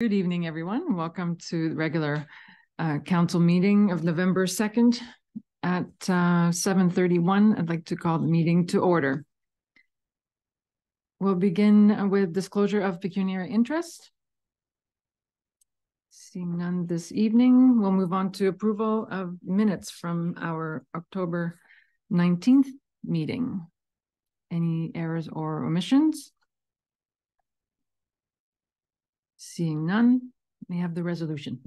Good evening, everyone. Welcome to the regular council meeting of November 2nd at 7:31. I'd like to call the meeting to order. We'll begin with disclosure of pecuniary interest. Seeing none this evening, we'll move on to approval of minutes from our October 19th meeting. Any errors or omissions? Seeing none, may I have the resolution.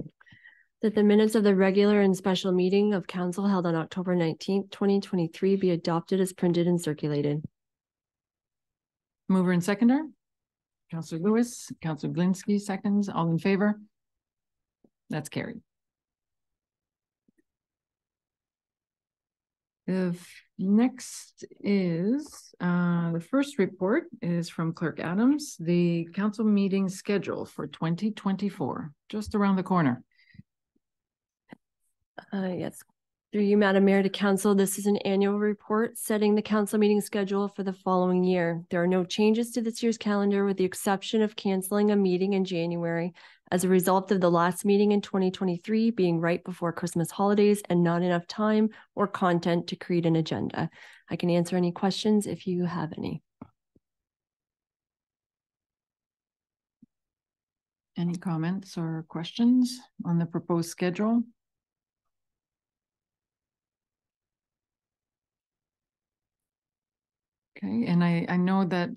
That the minutes of the regular and special meeting of council held on October 19th, 2023 be adopted as printed and circulated. Mover and seconder, Councillor Lewis, Councillor Glinsky seconds. All in favor? That's carried. The next is the first report is from Clerk Adams, the council meeting schedule for 2024, just around the corner. Yes. Through you, Madam Mayor, to council, this is an annual report setting the council meeting schedule for the following year. There are no changes to this year's calendar with the exception of canceling a meeting in January as a result of the last meeting in 2023 being right before Christmas holidays and not enough time or content to create an agenda. I can answer any questions if you have any. Any comments or questions on the proposed schedule? Okay, and I know that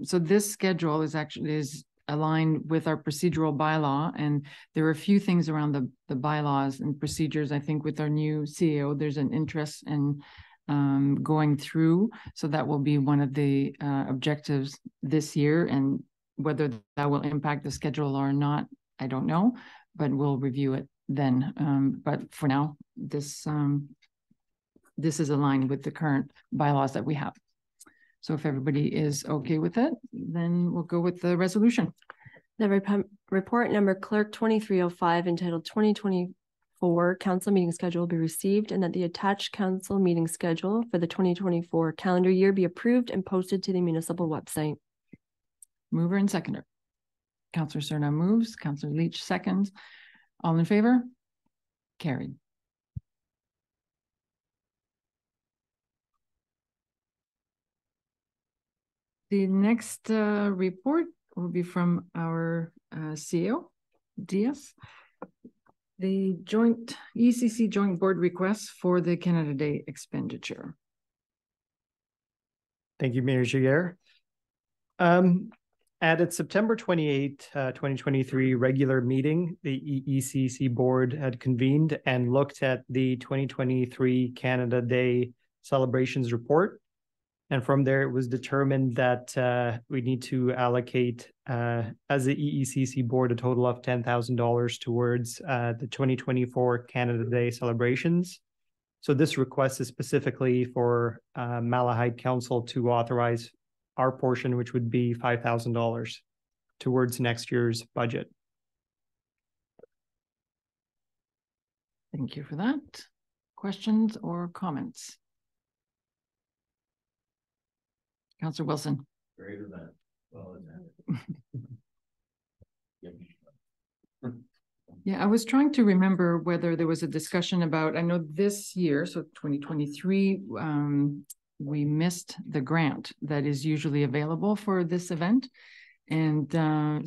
so this schedule is aligned with our procedural bylaw, and there are a few things around the bylaws and procedures. I think with our new CEO, there's an interest in going through, so that will be one of the objectives this year, and whether that will impact the schedule or not, I don't know, but we'll review it then. But for now, this is aligned with the current bylaws that we have. So if everybody is okay with it, then we'll go with the resolution. The report number Clerk 2305 entitled 2024 Council Meeting Schedule will be received, and that the attached council meeting schedule for the 2024 calendar year be approved and posted to the municipal website. Mover and seconder. Councillor Serna moves, Councillor Leach seconds. All in favor? Carried. The next report will be from our CEO, Diaz. The joint ECC joint board request for the Canada Day expenditure. Thank you, Mayor Giguère. At its September 28, 2023 regular meeting, the ECC board had convened and looked at the 2023 Canada Day celebrations report. And from there, it was determined that we need to allocate, as the EECC board, a total of $10,000 towards the 2024 Canada Day celebrations. So this request is specifically for Malahide Council to authorize our portion, which would be $5,000 towards next year's budget. Thank you for that. Questions or comments? Councillor Wilson. Greater than. Well, yeah, I was trying to remember whether there was a discussion about, I know this year, so 2023, we missed the grant that is usually available for this event. And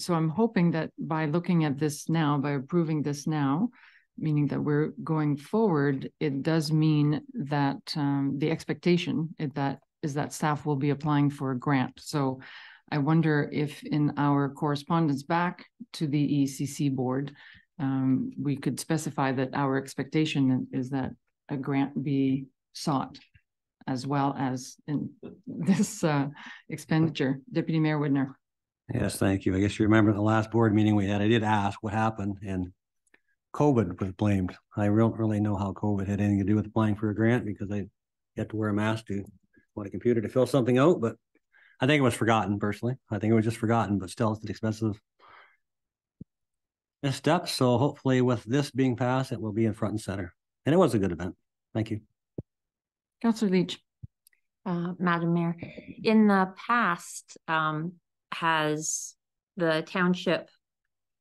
so I'm hoping that by looking at this now, by approving this now, meaning that we're going forward, it does mean that the expectation is that staff will be applying for a grant. So I wonder if in our correspondence back to the ECC board, we could specify that our expectation is that a grant be sought as well as in this expenditure. Deputy Mayor Widner. Yes, thank you. I guess you remember the last board meeting we had, I did ask what happened, and COVID was blamed. I don't really know how COVID had anything to do with applying for a grant, because I had to wear a mask to on a computer to fill something out, but I think it was forgotten personally. I think it was just forgotten, but still it's an expensive step. So hopefully with this being passed, it will be in front and center. And it was a good event. Thank you. Councillor Leach. Madam Mayor, in the past, has the township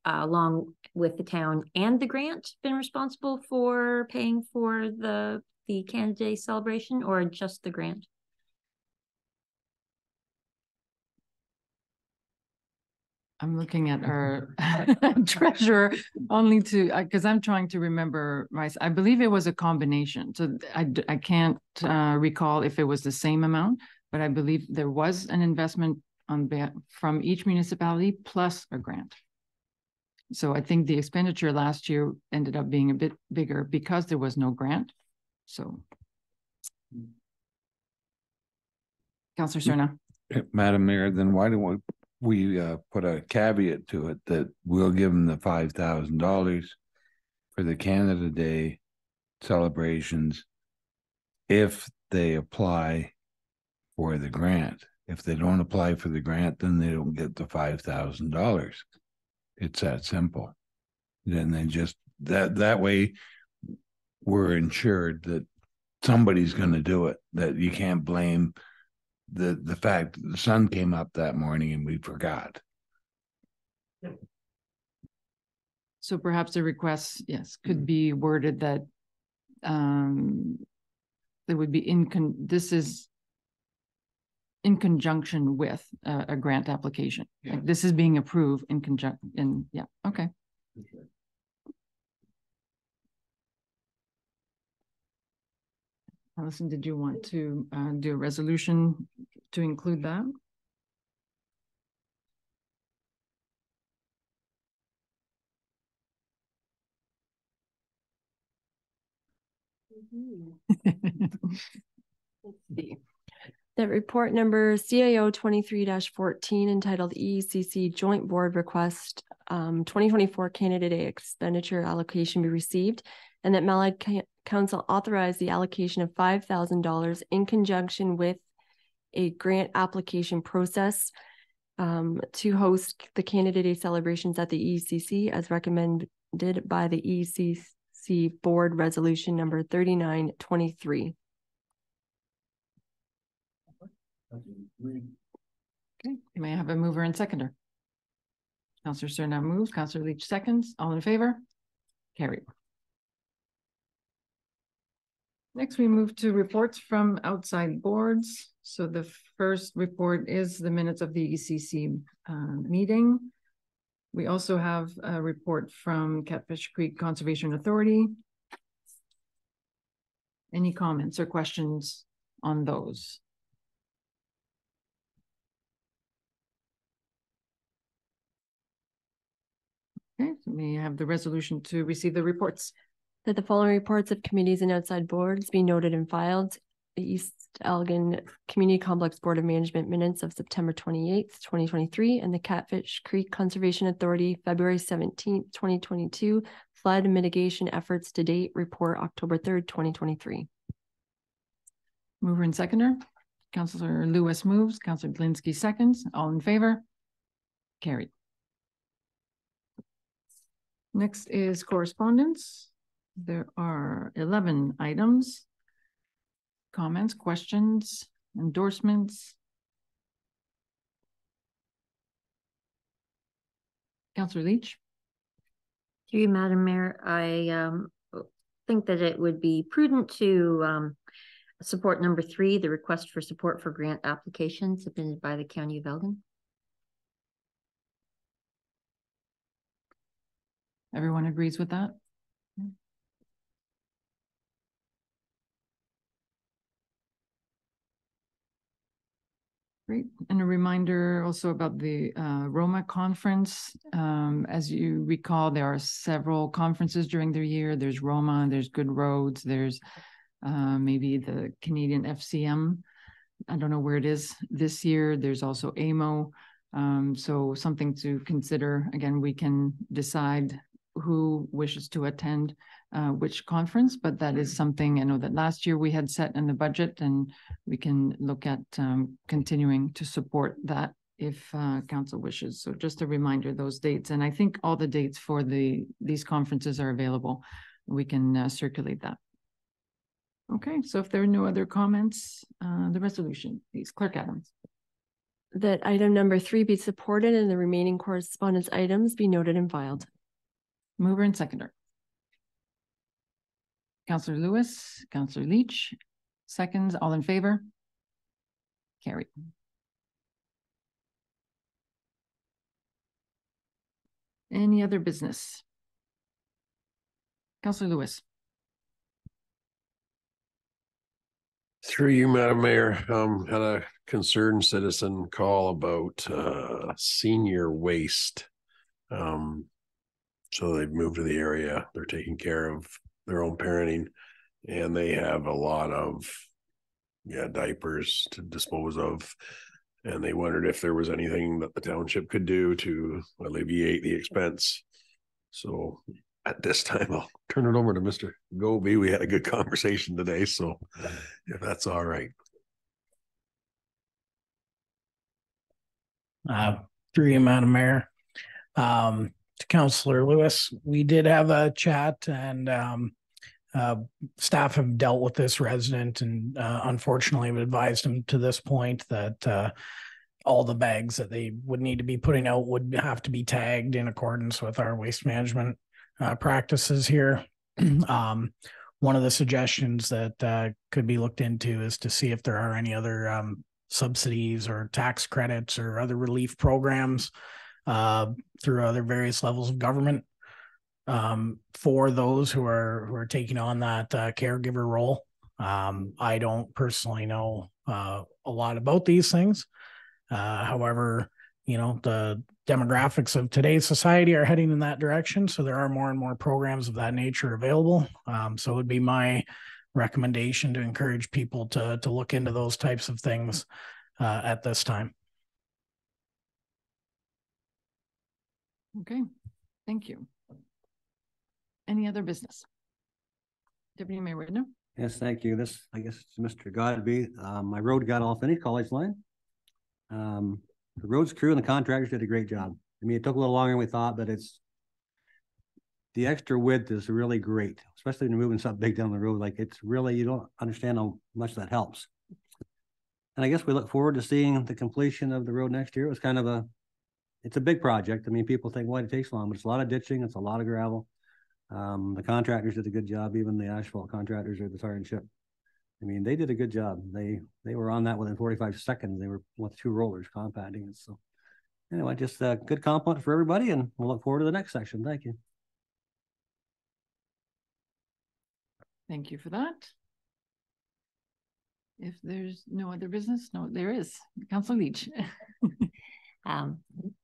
along with the town and the grant, been responsible for paying for the Canada Day celebration, or just the grant? I'm looking at our treasurer only to, because I'm trying to remember I believe it was a combination. So I can't recall if it was the same amount, but I believe there was an investment from each municipality plus a grant. So I think the expenditure last year ended up being a bit bigger because there was no grant. So. Councillor Cerna. Madam Mayor, then why don't we put a caveat to it that we'll give them the $5,000 for the Canada Day celebrations if they apply for the grant. If they don't apply for the grant, then they don't get the $5,000. It's that simple. Then they just that way we're ensured that somebody's going to do it, that you can't blame the fact that the sun came up that morning and we forgot. So perhaps the request, yes, could be worded that there would be this is in conjunction with a grant application. Yeah. Like this is being approved in conjunction. Yeah. Okay. Allison, did you want to do a resolution to include that? Let's see. That report number CAO 23-14 entitled EECC Joint Board Request 2024 Canada Day Expenditure Allocation be received, and that Malad Council authorized the allocation of $5,000 in conjunction with a grant application process to host the Canada Day celebrations at the EECC as recommended by the EECC Board Resolution number 3923. Okay, may I have a mover and seconder? Councillor Cerna moves, Councillor Leach seconds. All in favor? Carried. Next, we move to reports from outside boards. So the first report is the minutes of the ECC meeting. We also have a report from Catfish Creek Conservation Authority. Any comments or questions on those? Okay, so may I have the resolution to receive the reports? That the following reports of committees and outside boards be noted and filed. The East Elgin Community Complex Board of Management minutes of September 28th, 2023, and the Catfish Creek Conservation Authority February 17th, 2022, flood mitigation efforts to date report October 3rd, 2023. Mover and seconder. Councillor Lewis moves, Councillor Glinsky seconds. All in favor? Carried. Next is correspondence. There are 11 items. Comments, questions, endorsements. Councillor Leach. To you, Madam Mayor, I think that it would be prudent to support number 3, the request for support for grant applications submitted by the County of Elgin. Everyone agrees with that? Great. And a reminder also about the Roma conference. As you recall, there are several conferences during the year. There's Roma, there's Good Roads, there's maybe the Canadian FCM. I don't know where it is this year. There's also AMO. So something to consider. Again, we can decide who wishes to attend which conference, but that is something I know that last year we had set in the budget, and we can look at continuing to support that if council wishes. So just a reminder, those dates, and I think all the dates for these conferences are available. We can circulate that. Okay, so if there are no other comments, the resolution, please, Clerk Adams. that item number 3 be supported and the remaining correspondence items be noted and filed. Mover and seconder. Counselor Lewis, Counselor Leach, seconds, all in favor? Carried. Any other business? Counselor Lewis. Through you, Madam Mayor, had a concerned citizen call about senior waste. So they've moved to the area. They're taking care of their own parenting, and they have a lot of diapers to dispose of. And they wondered if there was anything that the township could do to alleviate the expense. So at this time, I'll turn it over to Mr. Goby. We had a good conversation today, so if that's all right. Through you, Madam Mayor, to Councillor Lewis, we did have a chat, and staff have dealt with this resident, and unfortunately have advised him to this point that all the bags that they would need to be putting out would have to be tagged in accordance with our waste management practices here. One of the suggestions that could be looked into is to see if there are any other subsidies or tax credits or other relief programs through other various levels of government for those who are taking on that caregiver role. I don't personally know a lot about these things. However, the demographics of today's society are heading in that direction. So there are more and more programs of that nature available. So it would be my recommendation to encourage people to look into those types of things at this time. Okay, thank you. Any other business? Deputy Mayor Whitner. Yes, thank you. This, I guess, it's Mr. Godby. My road got all finished, College Line. The roads crew and the contractors did a great job. I mean, it took a little longer than we thought, but the extra width is really great, especially when you're moving something big down the road. Like, it's really, you don't understand how much that helps. And I guess we look forward to seeing the completion of the road next year. It was kind of it's a big project. I mean, people think, why it takes long, but it's a lot of ditching. It's a lot of gravel. The contractors did a good job. Even the asphalt contractors or the sergeantship. I mean, they did a good job. They were on that within 45 seconds. They were with 2 rollers compacting it. So anyway, just a good compliment for everybody, and we'll look forward to the next section. Thank you. Thank you for that. If there's no other business, no, there is. Councilor Leach.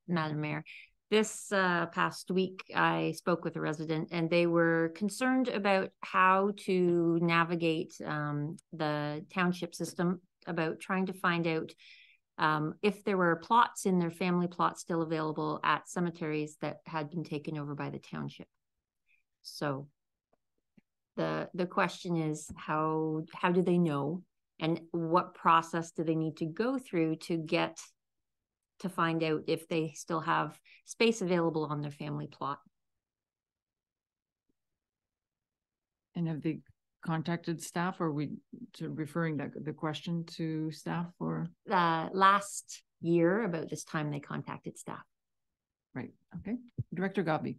Madam Mayor, this past week, I spoke with a resident, and they were concerned about how to navigate the township system, about trying to find out if there were plots in their family plots still available at cemeteries that had been taken over by the township. So the question is, how do they know, and what process do they need to go through to find out if they still have space available on their family plot? And have they contacted staff, or are we referring the question to staff? Or last year about this time they contacted staff. Right. Okay. Director Godby.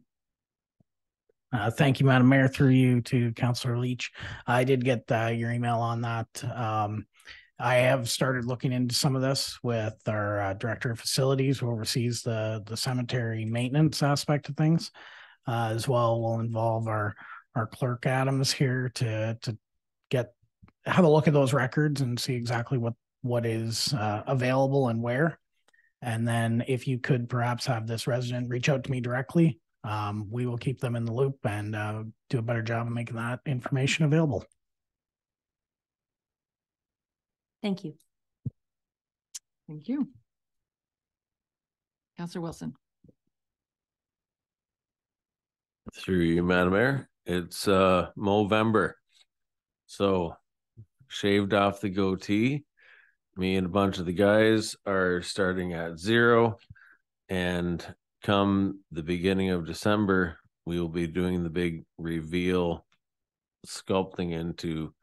Thank you, Madam Mayor. Through you to Councillor Leach. I did get your email on that. I have started looking into some of this with our Director of Facilities, who oversees the cemetery maintenance aspect of things. As well, we'll involve our clerk Adams here to have a look at those records and see exactly what is available and where. And then if you could perhaps have this resident reach out to me directly, we will keep them in the loop and do a better job of making that information available. Thank you. Thank you. Councillor Wilson. Through you, Madam Mayor, it's Movember, so shaved off the goatee. Me and a bunch of the guys are starting at 0, and come the beginning of December, we will be doing the big reveal, sculpting into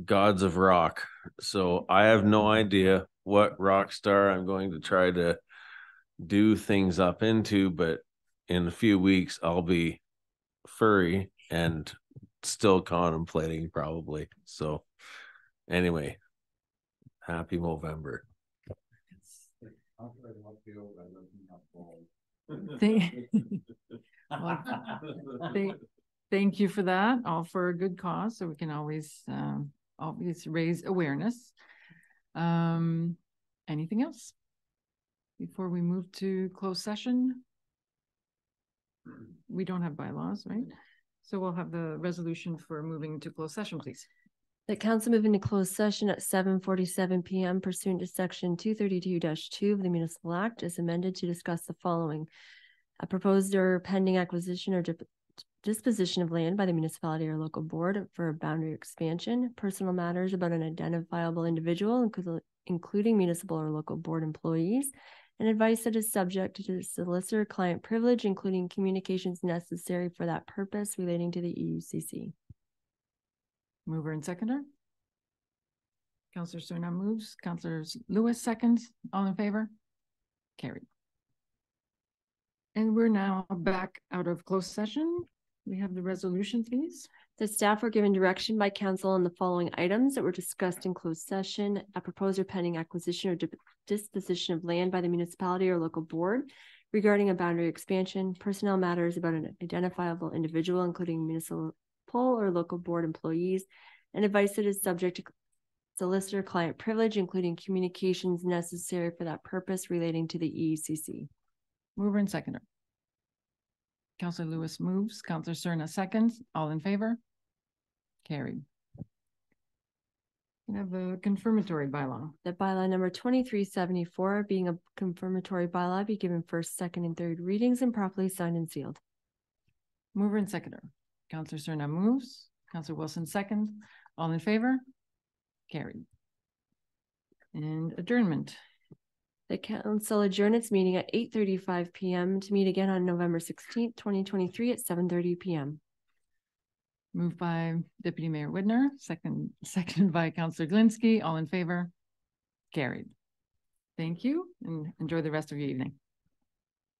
Gods of Rock, So I have no idea what rock star I'm going to try to do things up into, but in a few weeks I'll be furry and still contemplating probably. So anyway, happy Movember. Thank you for that, all for a good cause, so we can always raise awareness. Anything else before we move to closed session? We don't have bylaws, right? So we'll have the resolution for moving to closed session, please. The council moving to closed session at 7:47 p.m. pursuant to section 232-2 of the Municipal Act is amended to discuss the following: a proposed or pending acquisition or disposition of land by the municipality or local board for a boundary expansion, personal matters about an identifiable individual, including municipal or local board employees, and advice that is subject to solicitor-client privilege, including communications necessary for that purpose relating to the EUCC. Mover and seconder. Councillor Serna moves. Councillor Lewis seconds. All in favor? Carried. And we're now back out of closed session. We have the resolution, please. The staff were given direction by council on the following items that were discussed in closed session: a proposed or pending acquisition or disposition of land by the municipality or local board regarding a boundary expansion, personnel matters about an identifiable individual, including municipal or local board employees, and advice that is subject to solicitor-client privilege, including communications necessary for that purpose relating to the EUCC. Mover and seconder. Councillor Lewis moves. Councillor Serna seconds. All in favor? Carried. We have a confirmatory bylaw. The bylaw number 2374, being a confirmatory bylaw, be given first, second, and third readings and properly signed and sealed. Mover and seconder. Councillor Serna moves. Councillor Wilson seconds. All in favor? Carried. And adjournment. The council adjourned its meeting at 8:35 p.m. to meet again on November 16th, 2023 at 7:30 p.m. Moved by Deputy Mayor Widner, seconded by Councillor Glinski. All in favor? Carried. Thank you and enjoy the rest of your evening.